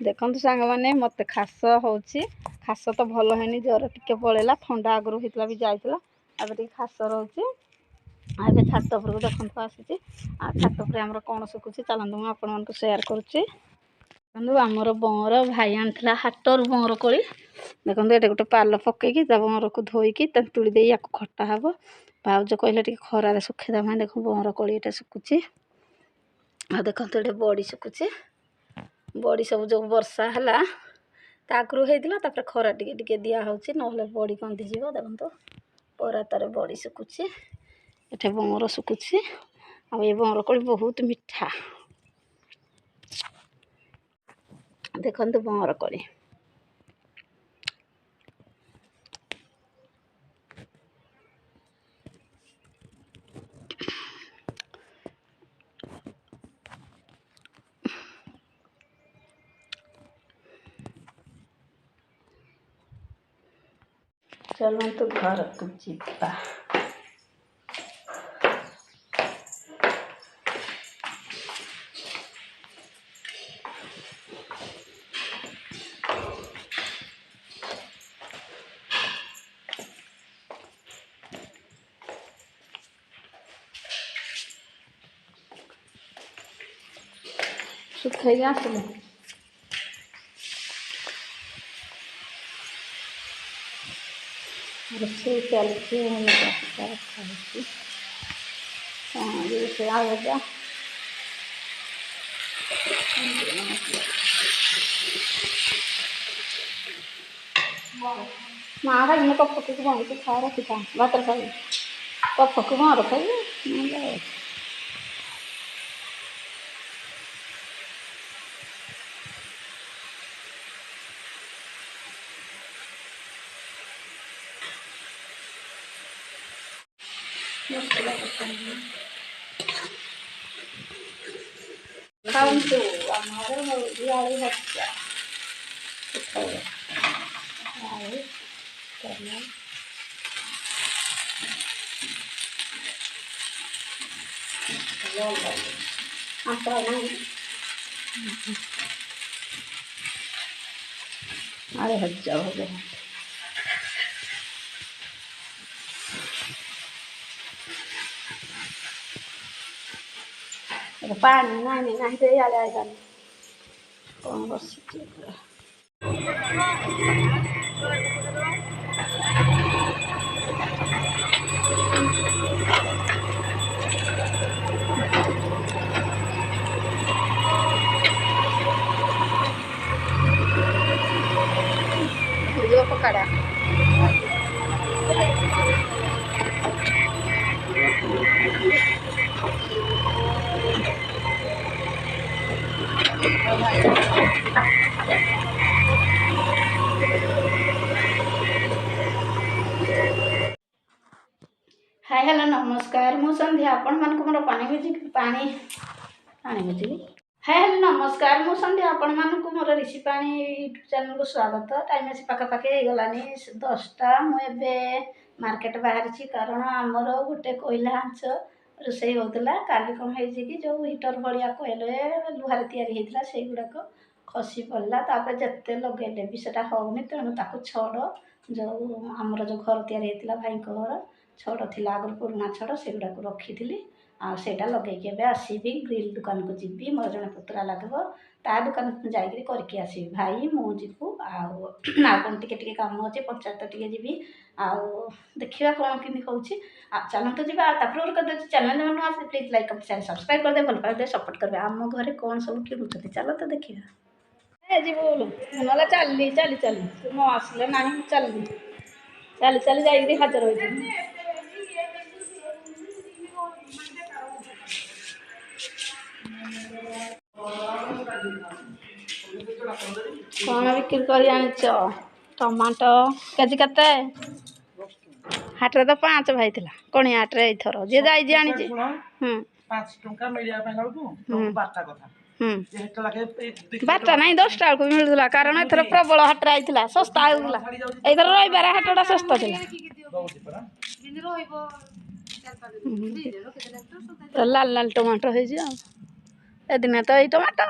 देखु सांग मैंने मत खास होची खास तो भल है ज्वर टिके पलैला थंडा आगु होता भी जाइला अब टे खास रोचे आए छात उपर को देखु आसी छात उपर आम कौन शुकुची चलते मुझे आपण सेयार करुच्ची आमर बंर भाई आनी हाटर बंर कोली देखो ये गोटे पाल पकईकी बंर को धोईकी तुड़ी दे या खटा हे भाज कहले टे खरार सुखेदा देख बंर कोली ये शुकुची आ देखो ये बड़ी शुकुची बड़ी सब जो वर्षा है ताकू होता खरा टिके दिया होची ना बड़ी गंधीज देखो परातार बड़ी शुकुची एठे बंर शुकुची आ ये बंर कोली बहुत मीठा देखो बंर कोली चलतु घर को जीवा सुखाई आसले रोषे चलती रोषे आजा माँ खाई कपक बंद खा रखी था भात खाई कपक बंद खाई खाऊंतु आमार हल्दी आलू भजा आलू टमाटर अरे भजा हो गया पानी नहीं नहीं दे आएगा कौन बस पकड़ा हाय हेलो नमस्कार मु संध्या आपण मान को मोर पानी बुझी हाय हेलो नमस्कार मु संध्या आपण मान को मोर ऋषि पानी यूट्यूब चैनल को स्वागत टाइम आसी पाखा पाखे हो गलानी 10टा मुझे मार्केट बाहर कारण आमर गोटे कोयला आंच रोषे होता काली कौन है कि जो हिटर भाया कोयले लुहार या से गुड़ाक खसी पड़ा तापर जिते लगे भी से होनी तेणु ताक छड़ जो आमर जो घर या भाई घर छड़ थी आगर पुराणा छड़ से गुड़ाक रखी थी आटा लगे आसबि ग्रिल दुकान को जी मोर जड़े पुतरा लगे ता दुकान जाकि करके आसबि भाई मुझू आउन टे कम अच्छे पंचायत टे जी आउ देखा कौन कि हो चलते जी कर चैनल में आस प्लीज लाइक चैनल सब्सक्राइब करदे भल पाए सपोर्ट करेंगे आम घर कौन सब किणुच्च चलते देखा जी बोल ना चली चली चली न आसले ना चली चली चली जाइए हाजर हो कौन बिक्री कर टमाटो केजी केते हाटे तो 5 भाई थिला कणी हाटे एथर जे जाई जे आनी जे 5 टंका मिलिया पे गलकू तो 12टा कथा बारटा नहीं 10टा को मिलुला कारण एथर प्रबल हाटरा आइथिला सस्ता आउला एथर रविवार हाटटा सस्ता थिला तो लाल लाल टमाटो है जी ए दिन तो ये टमाटो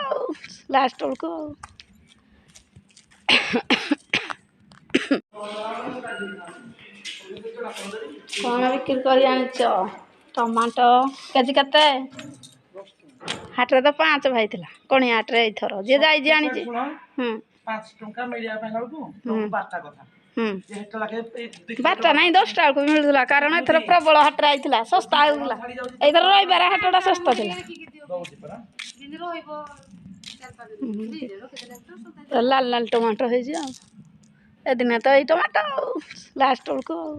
लास्ट को କ'ଣ ବିକ୍ରି କରି ଆଣିଛ? ଟମାଟୋ କେଜି କେତେ? ହାଟରେ ତ 5 ଭାଇ ଥିଲା କଣିଆ ହାଟରେ ଏଇଥର ଯିଏ ଯାଇଛି ଆଣିଛି। ଶୁଣ, 5 ଟଙ୍କା ମିଳିବା ପାଇଁ ବେଳକୁ ତମକୁ 12ଟା କଥା। ଯେହେତୁ ଲାଗେ 12ଟା ନାଇଁ 10ଟା ବେଳକୁ ମିଳୁଥିଲା କାରଣ ଏଥର ପ୍ରବଳ ହାଟରେ ଆଇଥିଲା ଶସ୍ତା ହେଉଥିଲା। ଏଇଥର ରବିବାର ହାଟଟା ଶସ୍ତା ଥିଲା। ଲାଲ ଲାଲ ଟମାଟୋ ହେଇଛି ଆଉ ଏଦିନ ତ ଏଇ ଟମାଟୋ ଆଉ ଲାଷ୍ଟ ବେଳକୁ ଆଉ